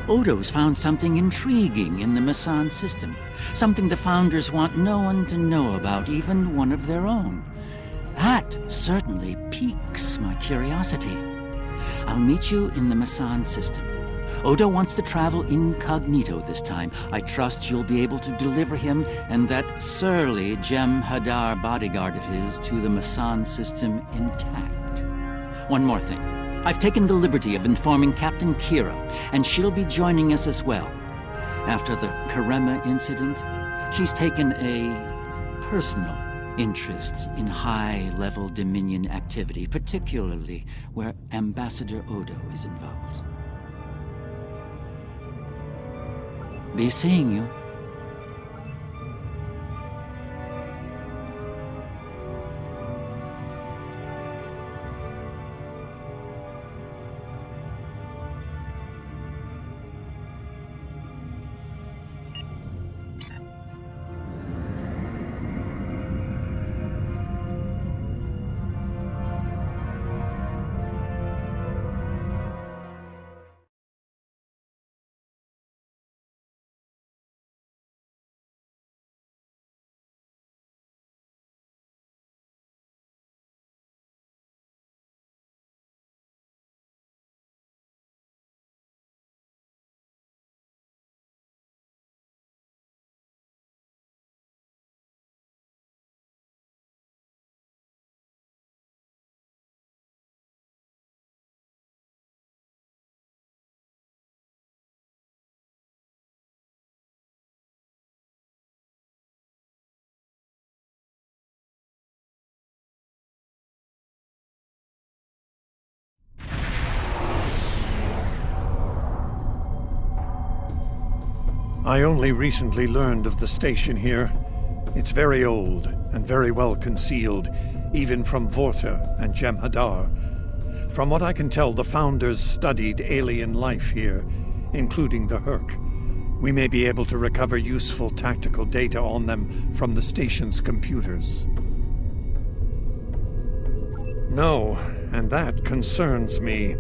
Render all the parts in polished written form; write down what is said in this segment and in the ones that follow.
Odo's found something intriguing in the Masan System. Something the Founders want no one to know about, even one of their own. That certainly piques my curiosity. I'll meet you in the Masan System. Odo wants to travel incognito this time. I trust you'll be able to deliver him and that surly Jem'Hadar bodyguard of his to the Masan System intact. One more thing. I've taken the liberty of informing Captain Kira, and she'll be joining us as well. After the Karema incident, she's taken a personal interest in high-level Dominion activity, particularly where Ambassador Odo is involved. Be seeing you. I only recently learned of the station here. It's very old and very well concealed, even from Vorta and Jem'Hadar. From what I can tell, the Founders studied alien life here, including the Hur'q. We may be able to recover useful tactical data on them from the station's computers. No, and that concerns me.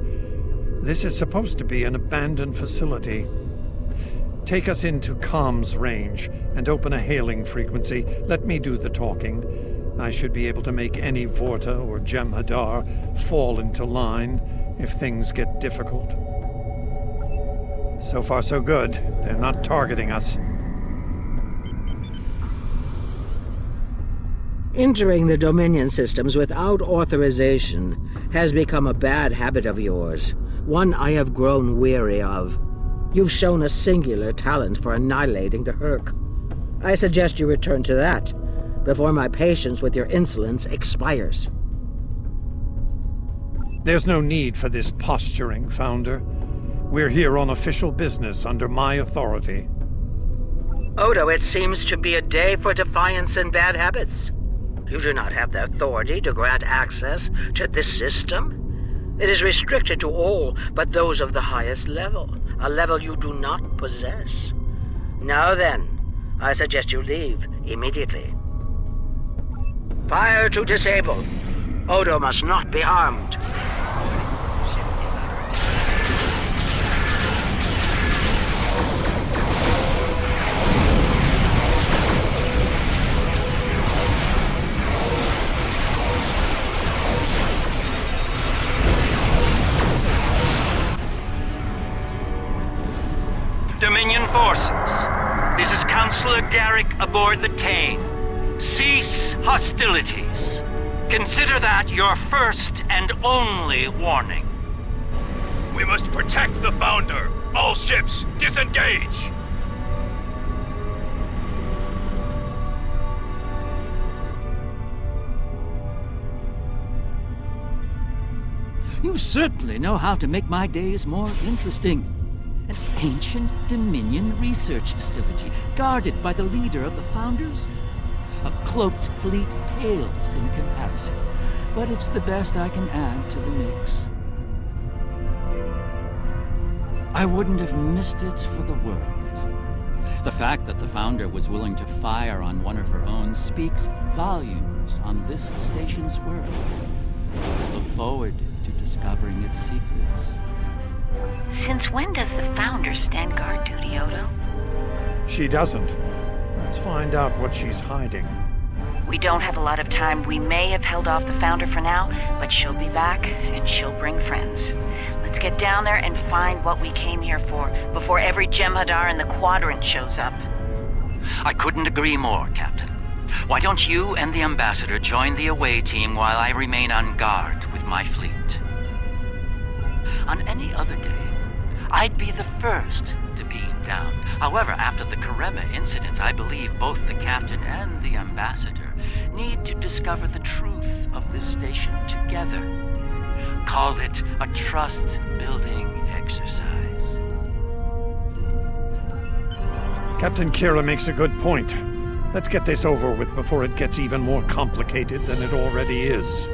This is supposed to be an abandoned facility. Take us into comms range and open a hailing frequency. Let me do the talking. I should be able to make any Vorta or Jem'Hadar fall into line if things get difficult. So far so good. They're not targeting us. Entering the Dominion systems without authorization has become a bad habit of yours, one I have grown weary of. You've shown a singular talent for annihilating the Hur'q. I suggest you return to that before my patience with your insolence expires. There's no need for this posturing, Founder. We're here on official business under my authority. Odo, it seems to be a day for defiance and bad habits. You do not have the authority to grant access to this system. It is restricted to all but those of the highest level, a level you do not possess. Now then, I suggest you leave immediately. Fire to disable. Odo must not be harmed. Dominion forces, this is Counselor Garrick aboard the Tane. Cease hostilities. Consider that your first and only warning. We must protect the Founder. All ships, disengage! You certainly know how to make my days more interesting. An ancient Dominion research facility, guarded by the leader of the Founders. A cloaked fleet pales in comparison, but it's the best I can add to the mix. I wouldn't have missed it for the world. The fact that the Founder was willing to fire on one of her own speaks volumes on this station's worth. I look forward to discovering its secrets. Since when does the Founder stand guard duty, Odo? She doesn't. Let's find out what she's hiding. We don't have a lot of time. We may have held off the Founder for now, but she'll be back, and she'll bring friends. Let's get down there and find what we came here for, before every Jem'Hadar in the Quadrant shows up. I couldn't agree more, Captain. Why don't you and the Ambassador join the away team while I remain on guard with my fleet? On any other day, I'd be the first to beam down. However, after the Karema incident, I believe both the Captain and the Ambassador need to discover the truth of this station together. Call it a trust-building exercise. Captain Kira makes a good point. Let's get this over with before it gets even more complicated than it already is.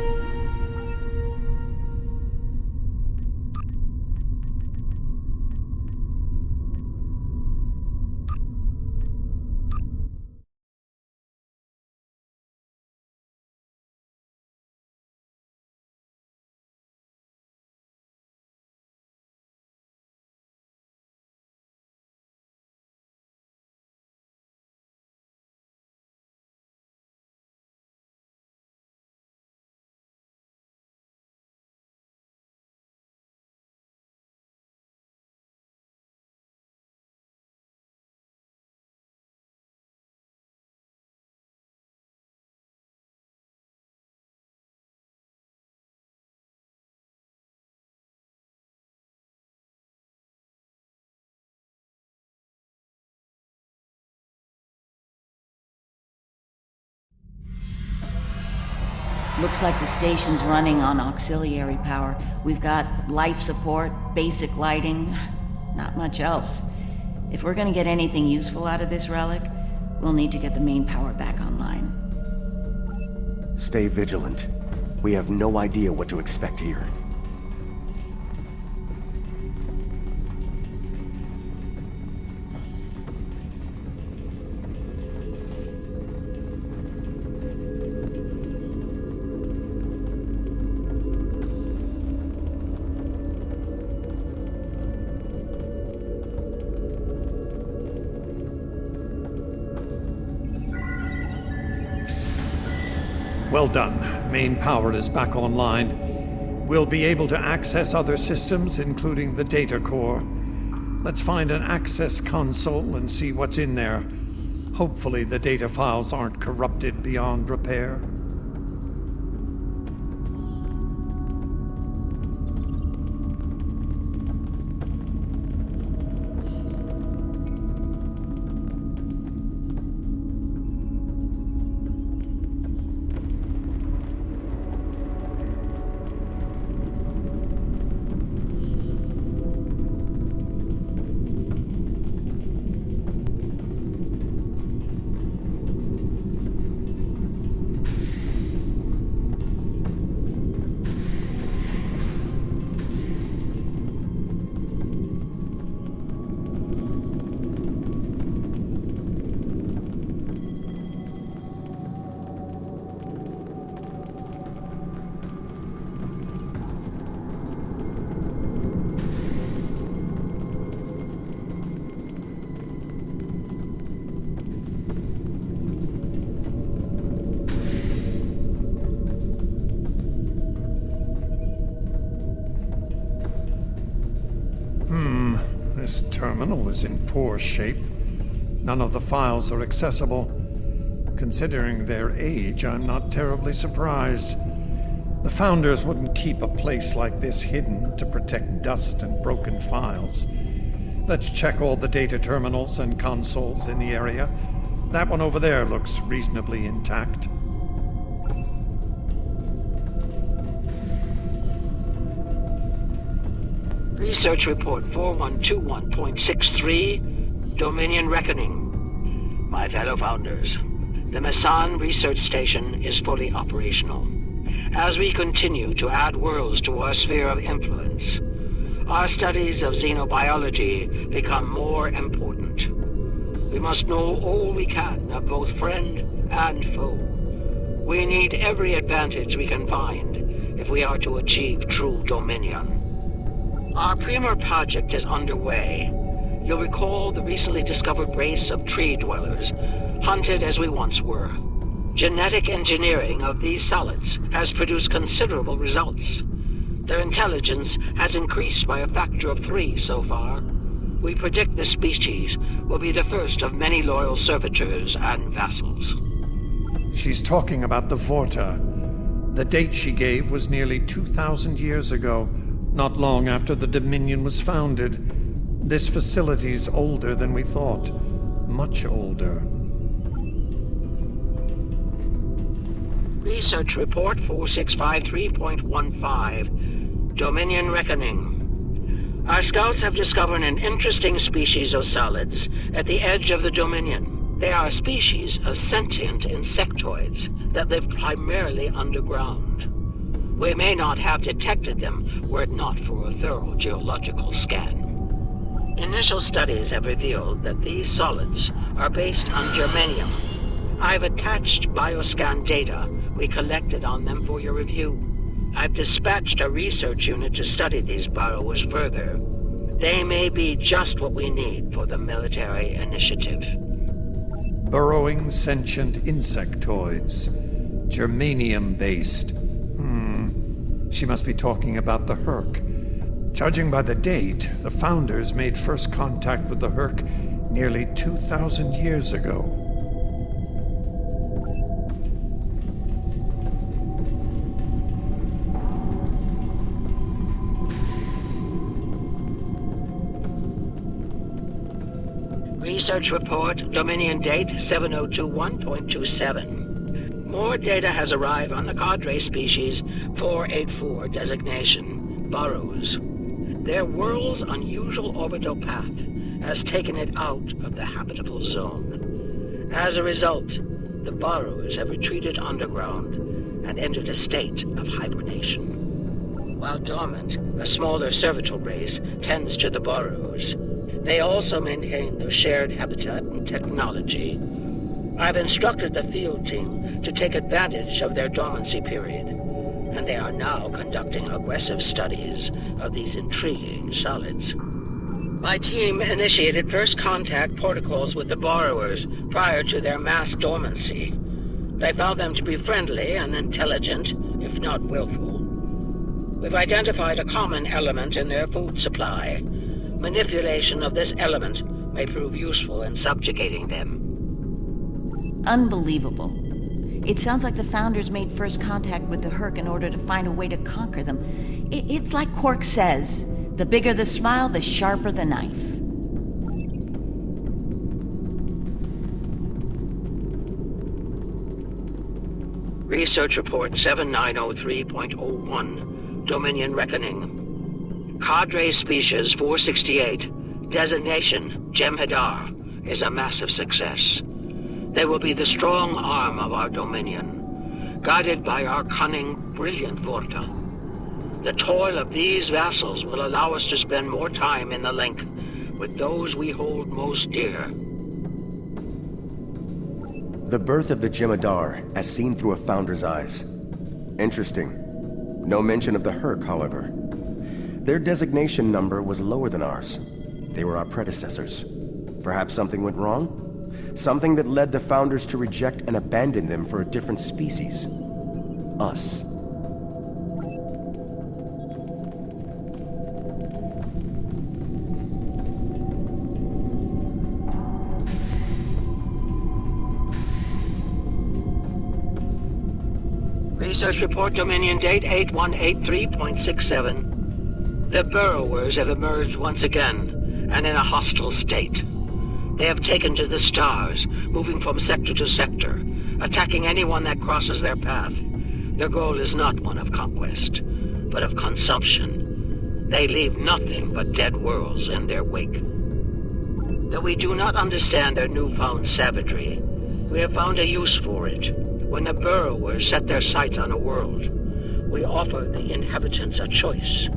Looks like the station's running on auxiliary power. We've got life support, basic lighting, not much else. If we're gonna get anything useful out of this relic, we'll need to get the main power back online. Stay vigilant. We have no idea what to expect here. Well done. Main power is back online. We'll be able to access other systems, including the data core. Let's find an access console and see what's in there. Hopefully the data files aren't corrupted beyond repair. This terminal is in poor shape. None of the files are accessible. Considering their age, I'm not terribly surprised. The Founders wouldn't keep a place like this hidden to protect dust and broken files. Let's check all the data terminals and consoles in the area. That one over there looks reasonably intact. Research Report 4121.63, Dominion Reckoning. My fellow Founders, the Masan Research Station is fully operational. As we continue to add worlds to our sphere of influence, our studies of xenobiology become more important. We must know all we can of both friend and foe. We need every advantage we can find if we are to achieve true dominion. Our Premier project is underway. You'll recall the recently discovered race of tree dwellers, hunted as we once were. Genetic engineering of these solids has produced considerable results. Their intelligence has increased by a factor of 3 so far. We predict this species will be the first of many loyal servitors and vassals. She's talking about the Vorta. The date she gave was nearly 2,000 years ago, not long after the Dominion was founded. This facility's older than we thought. Much older. Research Report 4653.15. Dominion Reckoning. Our scouts have discovered an interesting species of solids at the edge of the Dominion. They are a species of sentient insectoids that live primarily underground. We may not have detected them were it not for a thorough geological scan. Initial studies have revealed that these solids are based on germanium. I've attached bioscan data we collected on them for your review. I've dispatched a research unit to study these burrows further. They may be just what we need for the military initiative. Burrowing sentient insectoids. Germanium-based. She must be talking about the Hur'q. Judging by the date, the Founders made first contact with the Hur'q nearly 2,000 years ago. Research Report, Dominion Date 7021.27. More data has arrived on the cadre species 484 designation, burrows. Their world's unusual orbital path has taken it out of the habitable zone. As a result, the burrows have retreated underground and entered a state of hibernation. While dormant, a smaller servitor race tends to the burrows. They also maintain their shared habitat and technology. I've instructed the field team to take advantage of their dormancy period, and they are now conducting aggressive studies of these intriguing solids. My team initiated first contact protocols with the borrowers prior to their mass dormancy. They found them to be friendly and intelligent, if not willful. We've identified a common element in their food supply. Manipulation of this element may prove useful in subjugating them. Unbelievable. It sounds like the Founders made first contact with the Hur'q in order to find a way to conquer them. It's like Hur'q says, the bigger the smile, the sharper the knife. Research Report 7903.01, Dominion Reckoning. Cadre Species 468, designation Jem'Hadar, is a massive success. They will be the strong arm of our Dominion, guided by our cunning, brilliant Vorta. The toil of these vassals will allow us to spend more time in the link with those we hold most dear. The birth of the Jem'Hadar, as seen through a Founder's eyes. Interesting. No mention of the Hur'q, however. Their designation number was lower than ours. They were our predecessors. Perhaps something went wrong? Something that led the Founders to reject and abandon them for a different species. Us. Research Report Dominion Date 8183.67. The burrowers have emerged once again, and in a hostile state. They have taken to the stars, moving from sector to sector, attacking anyone that crosses their path. Their goal is not one of conquest, but of consumption. They leave nothing but dead worlds in their wake. Though we do not understand their newfound savagery, we have found a use for it. When the burrowers set their sights on a world, we offer the inhabitants a choice.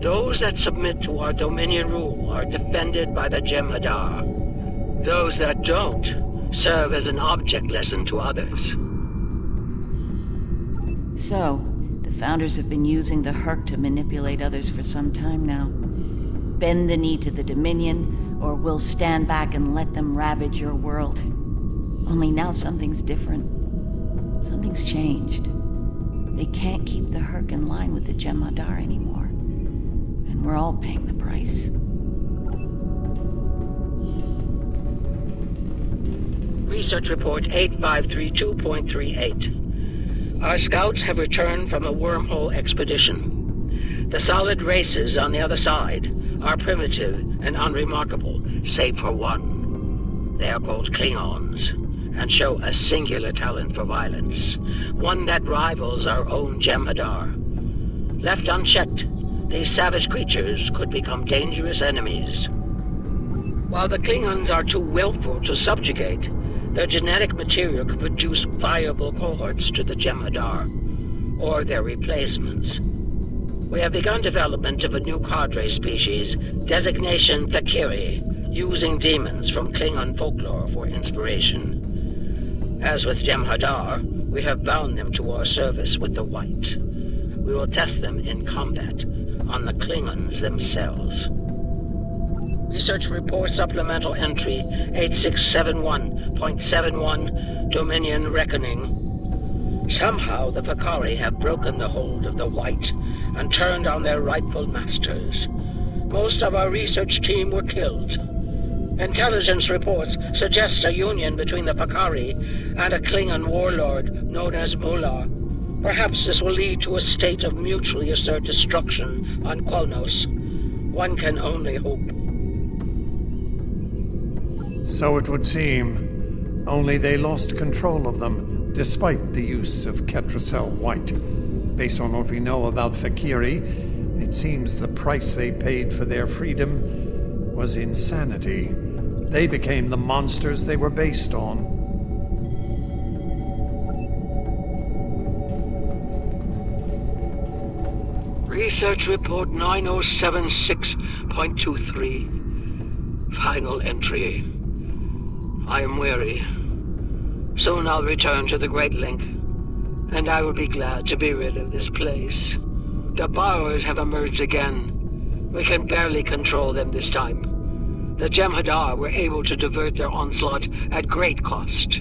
Those that submit to our Dominion rule are defended by the Jem'Hadar. Those that don't serve as an object lesson to others. So, the Founders have been using the Hur'q to manipulate others for some time now. Bend the knee to the Dominion, or we'll stand back and let them ravage your world. Only now something's different. Something's changed. They can't keep the Hur'q in line with the Jem'Hadar anymore. And we're all paying the price. Research Report 8532.38. Our scouts have returned from a wormhole expedition. The solid races on the other side are primitive and unremarkable, save for one. They are called Klingons, and show a singular talent for violence, one that rivals our own Jem'Hadar. Left unchecked, these savage creatures could become dangerous enemies. While the Klingons are too willful to subjugate, their genetic material could produce viable cohorts to the Jem'Hadar, or their replacements. We have begun development of a new cadre species, designation Fakiri, using demons from Klingon folklore for inspiration. As with Jem'Hadar, we have bound them to our service with the White. We will test them in combat on the Klingons themselves. Research Report Supplemental Entry 8671.71, Dominion Reckoning. Somehow the Fakari have broken the hold of the White and turned on their rightful masters. Most of our research team were killed. Intelligence reports suggest a union between the Fakari and a Klingon warlord known as Mullah. Perhaps this will lead to a state of mutually assured destruction on Qualnos. One can only hope. So it would seem. Only they lost control of them, despite the use of Ketracel White. Based on what we know about Fakiri, it seems the price they paid for their freedom was insanity. They became the monsters they were based on. Research Report 9076.23. Final entry. I am weary. Soon I'll return to the Great Link, and I will be glad to be rid of this place. The borrowers have emerged again. We can barely control them this time. The Jem'Hadar were able to divert their onslaught at great cost.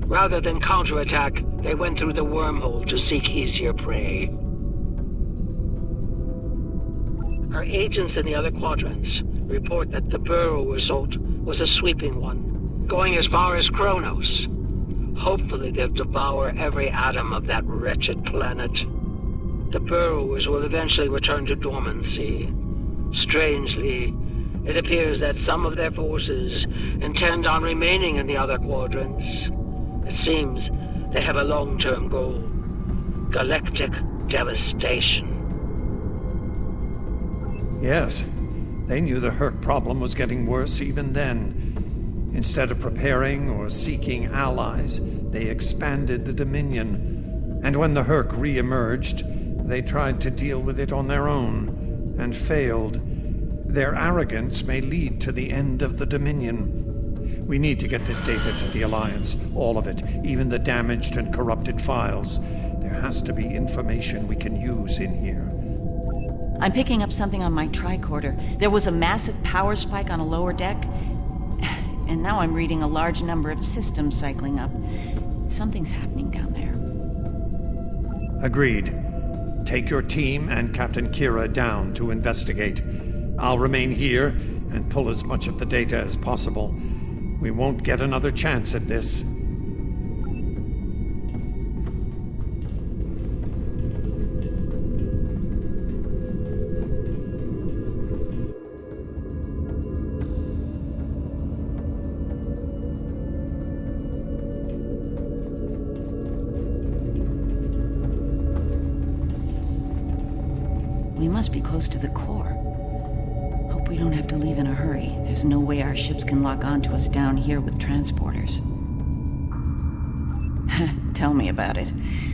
Rather than counterattack, they went through the wormhole to seek easier prey. Our agents in the other quadrants report that the burrow assault was a sweeping one, going as far as Kronos. Hopefully they'll devour every atom of that wretched planet. The burrowers will eventually return to dormancy. Strangely, it appears that some of their forces intend on remaining in the other quadrants. It seems they have a long-term goal: galactic devastation. Yes, they knew the Hur'q problem was getting worse even then. Instead of preparing or seeking allies, they expanded the Dominion. And when the Hur'q re-emerged, they tried to deal with it on their own, and failed. Their arrogance may lead to the end of the Dominion. We need to get this data to the Alliance, all of it, even the damaged and corrupted files. There has to be information we can use in here. I'm picking up something on my tricorder. There was a massive power spike on a lower deck, and now I'm reading a large number of systems cycling up. Something's happening down there. Agreed. Take your team and Captain Kira down to investigate. I'll remain here and pull as much of the data as possible. We won't get another chance at this. We must be close to the core. Hope we don't have to leave in a hurry. There's no way our ships can lock onto us down here with transporters. Tell me about it.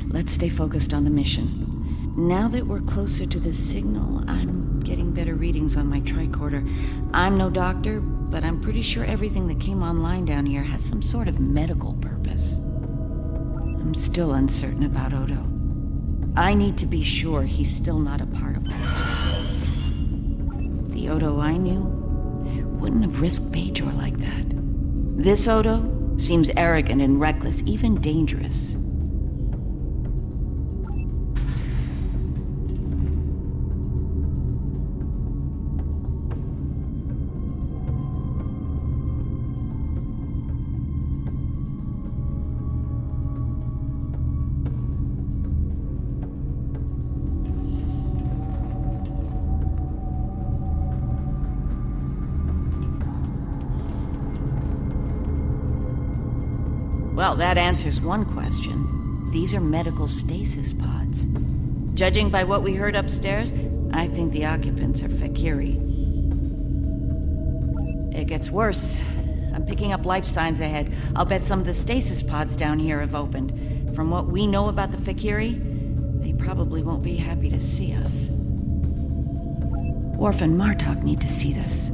Let's stay focused on the mission. Now that we're closer to the signal, I'm getting better readings on my tricorder. I'm no doctor, but I'm pretty sure everything that came online down here has some sort of medical purpose. I'm still uncertain about Odo. I need to be sure he's still not a part of all this. The Odo I knew wouldn't have risked Bajor like that. This Odo seems arrogant and reckless, even dangerous. Well, that answers one question. These are medical stasis pods. Judging by what we heard upstairs, I think the occupants are Fakiri. It gets worse. I'm picking up life signs ahead. I'll bet some of the stasis pods down here have opened. From what we know about the Fakiri, they probably won't be happy to see us. Worf and Martok need to see this.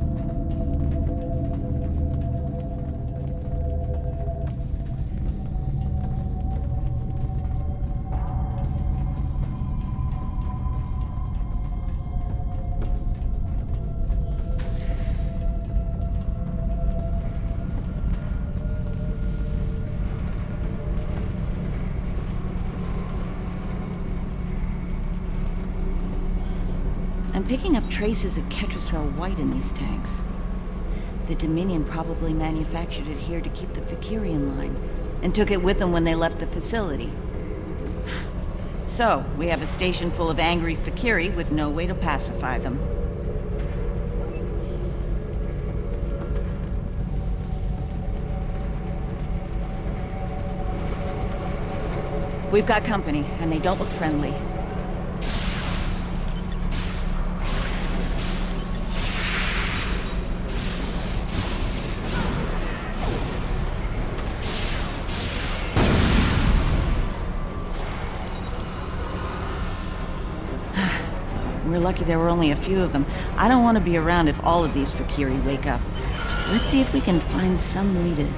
I'm picking up traces of Ketracel White in these tanks. The Dominion probably manufactured it here to keep the Fakiri in line, and took it with them when they left the facility. So, we have a station full of angry Fakiri with no way to pacify them. We've got company, and they don't look friendly. We're lucky there were only a few of them. I don't want to be around if all of these Fakiri wake up. Let's see if we can find some way to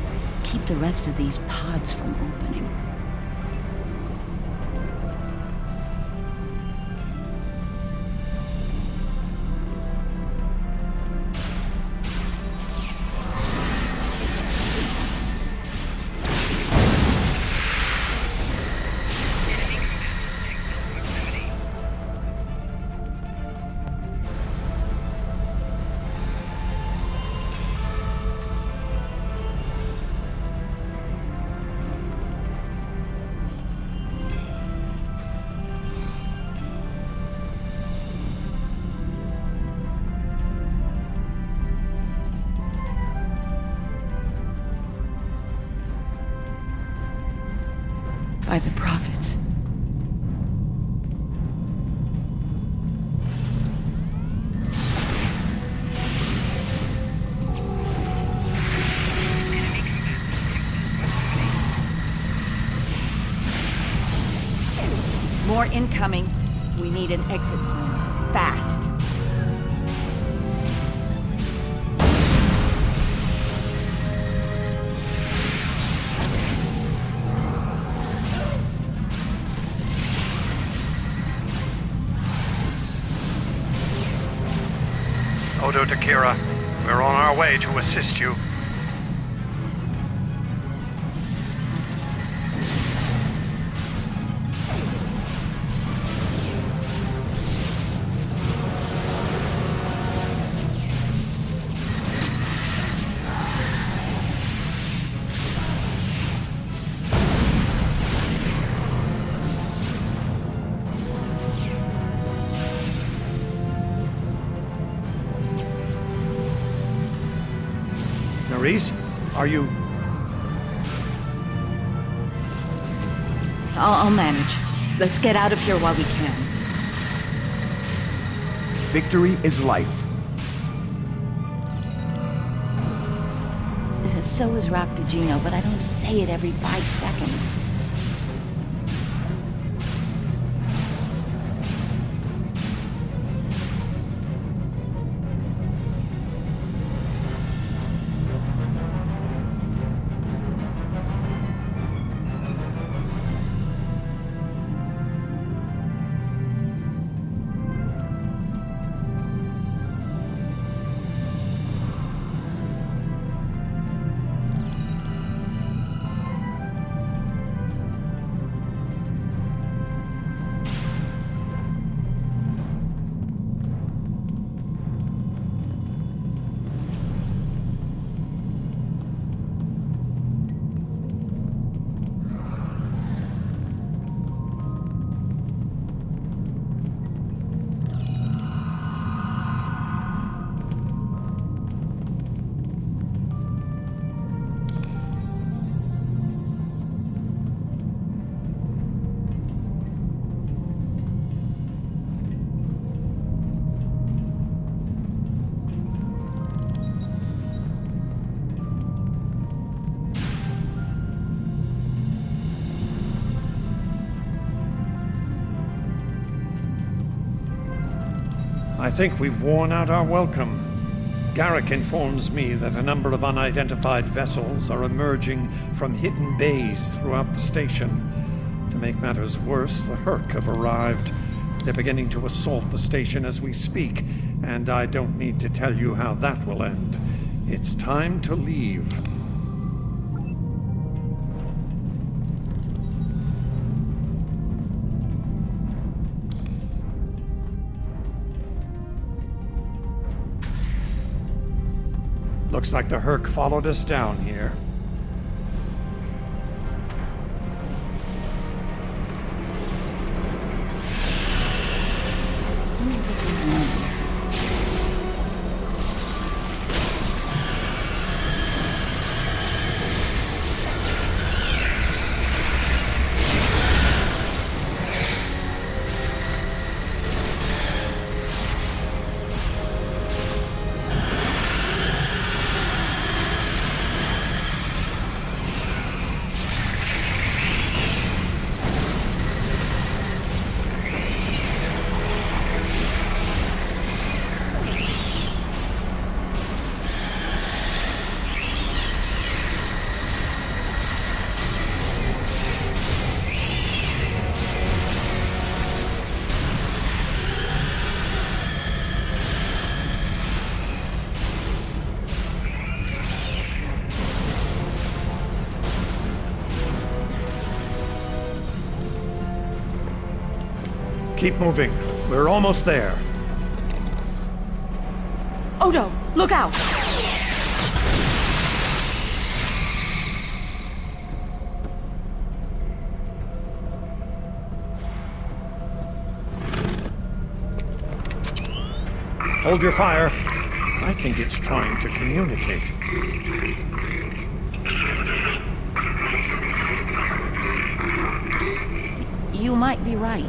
keep the rest of these pods from opening. By the prophets. More incoming. We need an exit plan. Fast. Odo to Kira, we're on our way to assist you. Maurice, are you... I'll manage. Let's get out of here while we can. Victory is life. So is Hur'q to Gino, but I don't say it every 5 seconds. I think we've worn out our welcome. Garrick informs me that a number of unidentified vessels are emerging from hidden bays throughout the station. To make matters worse, the Hur'q have arrived. They're beginning to assault the station as we speak, and I don't need to tell you how that will end. It's time to leave. Looks like the Hur'q followed us down here. Keep moving. We're almost there. Odo, look out! Hold your fire. I think it's trying to communicate. You might be right.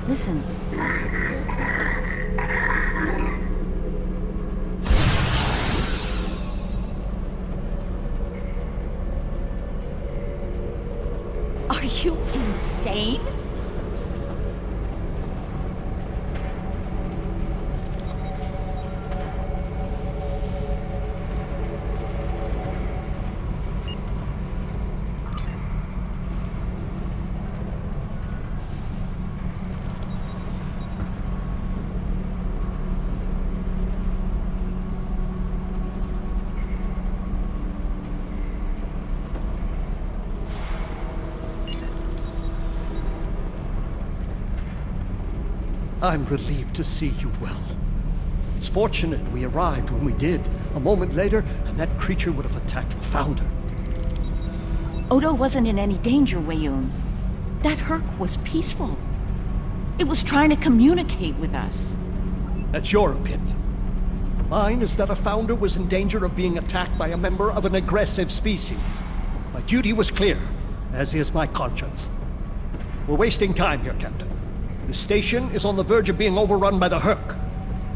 Listen. Are you insane? I'm relieved to see you well. It's fortunate we arrived when we did. A moment later, and that creature would have attacked the Founder. Odo wasn't in any danger, Wayun. That Hur'q was peaceful. It was trying to communicate with us. That's your opinion. Mine is that a Founder was in danger of being attacked by a member of an aggressive species. My duty was clear, as is my conscience. We're wasting time here, Captain. The station is on the verge of being overrun by the Hur'q.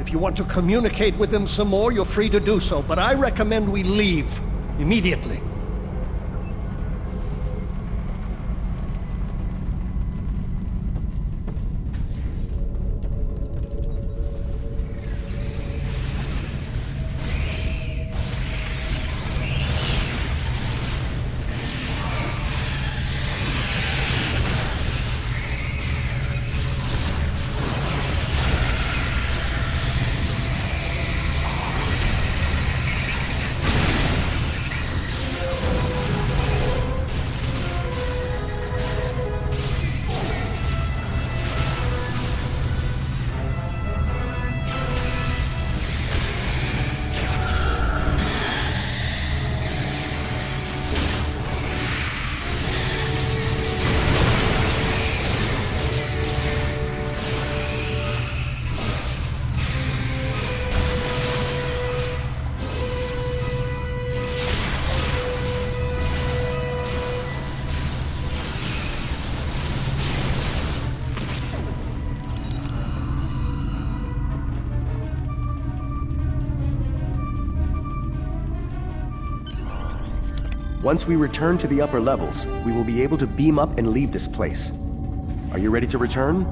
If you want to communicate with them some more, you're free to do so, but I recommend we leave immediately. Once we return to the upper levels, we will be able to beam up and leave this place. Are you ready to return?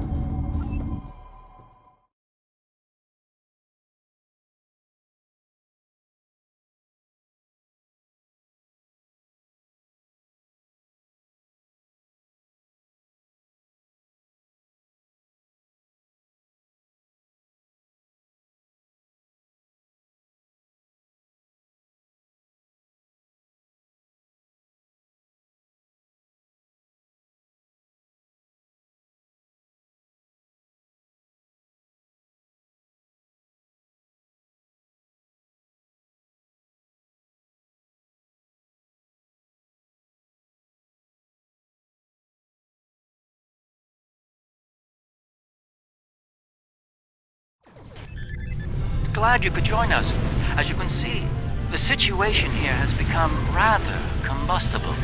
glad you could join us. As you can see, the situation here has become rather combustible.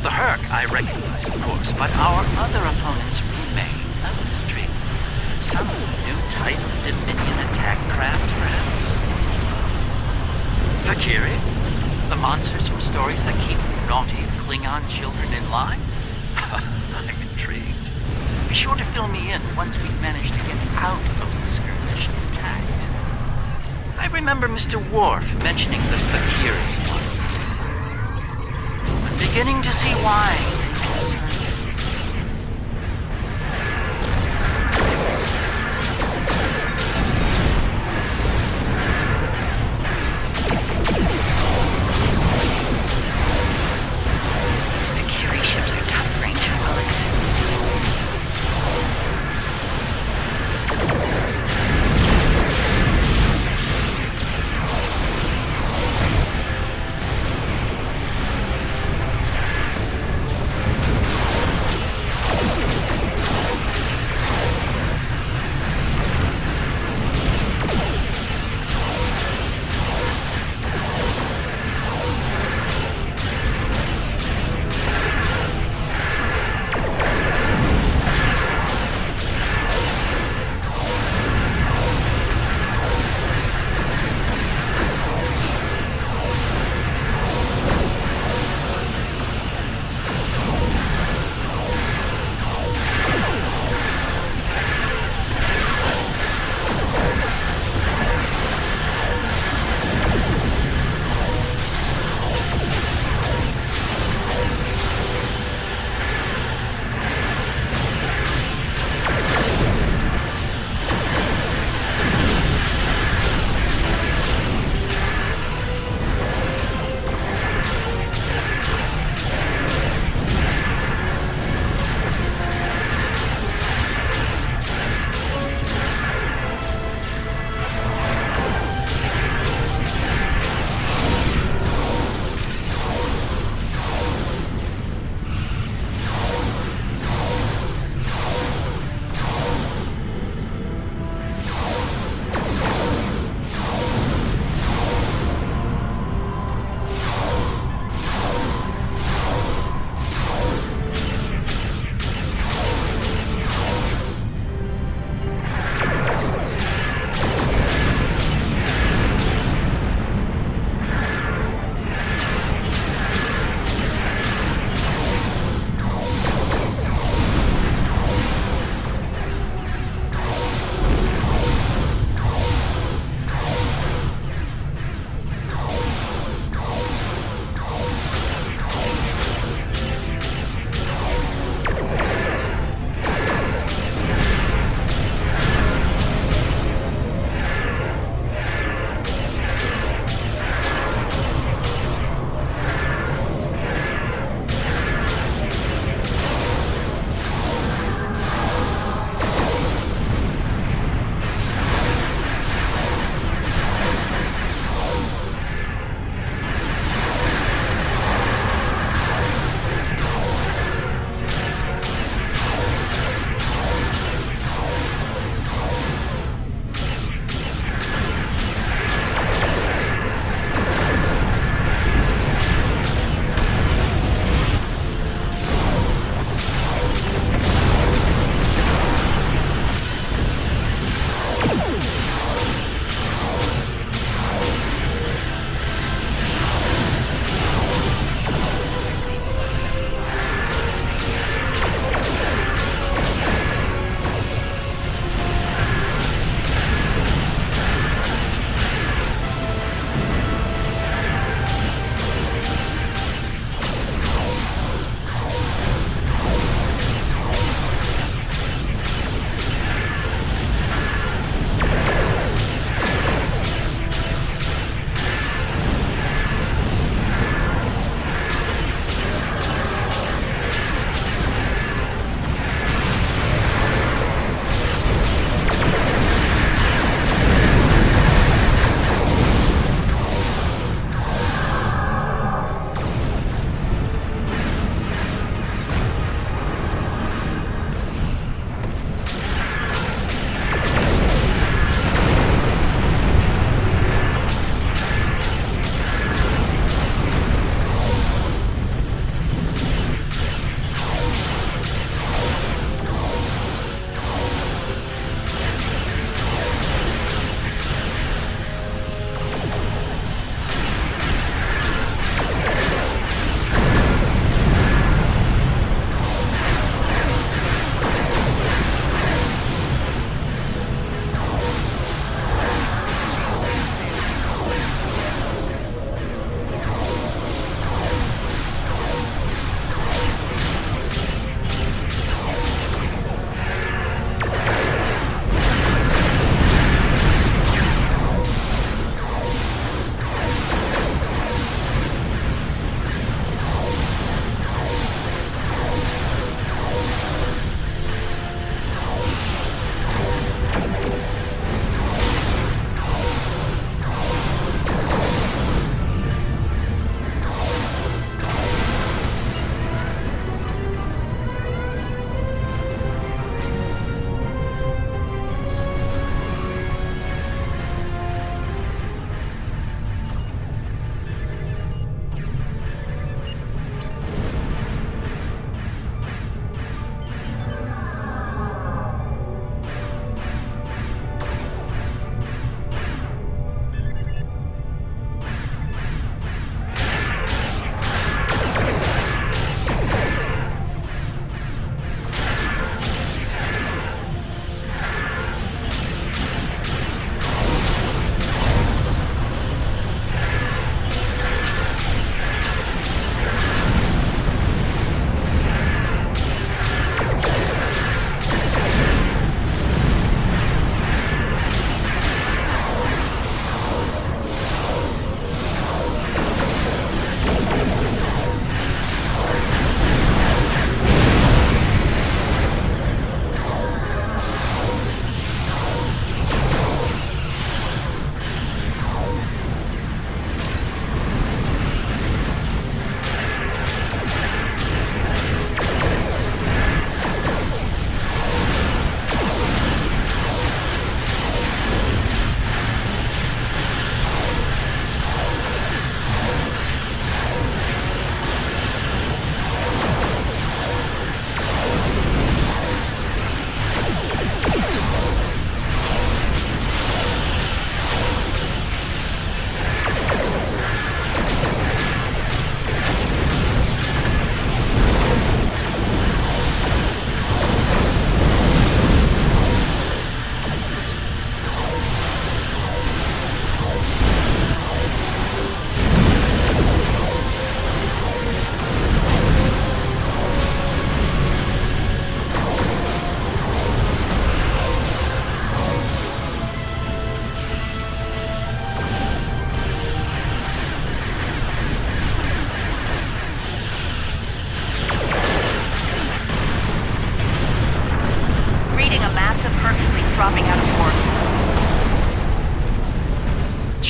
The Hur'q I recognize, of course, but our other opponents remain a mystery. Some new type of Dominion attack craft, perhaps? Valkyrie? The monsters from stories that keep naughty Klingon children in line? I'm intrigued. Be sure to fill me in once we've managed to get out of the skirmish intact. I remember Mr. Worf mentioning the Valkyrie once. I'm beginning to see why they concern you. Valkyrie ships are tough, Ranger Willis.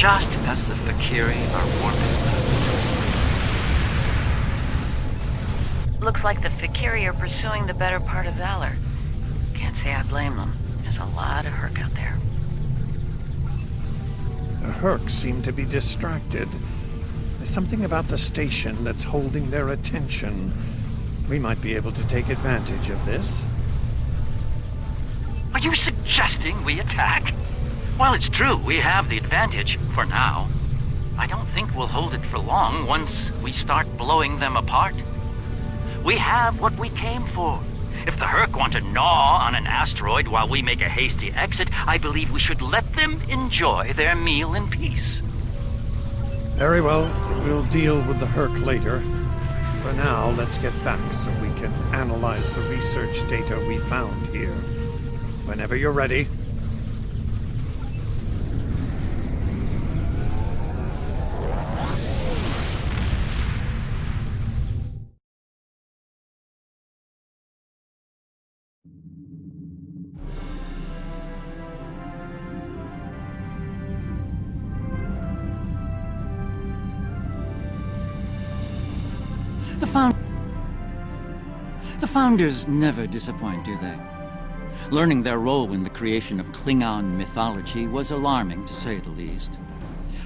just as the Fakiri are warping. Looks like the Fakiri are pursuing the better part of Valor. Can't say I blame them. There's a lot of Hur'q out there. The Hur'q seem to be distracted. There's something about the station that's holding their attention. We might be able to take advantage of this. Are you suggesting we attack? Well, it's true, we have the advantage, for now. I don't think we'll hold it for long once we start blowing them apart. We have what we came for. If the Hur'q want to gnaw on an asteroid while we make a hasty exit, I believe we should let them enjoy their meal in peace. Very well, we'll deal with the Hur'q later. For now, let's get back so we can analyze the research data we found here. Whenever you're ready. The Founders never disappoint, do they? Learning their role in the creation of Klingon mythology was alarming, to say the least.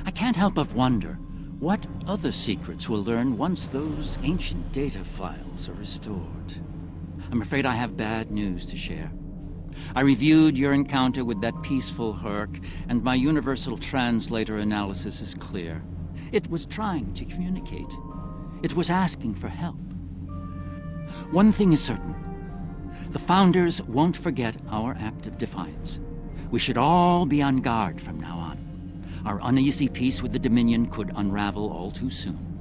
I can't help but wonder what other secrets we'll learn once those ancient data files are restored. I'm afraid I have bad news to share. I reviewed your encounter with that peaceful Hur'q, and my universal translator analysis is clear. It was trying to communicate. It was asking for help. One thing is certain. The Founders won't forget our act of defiance. We should all be on guard from now on. Our uneasy peace with the Dominion could unravel all too soon.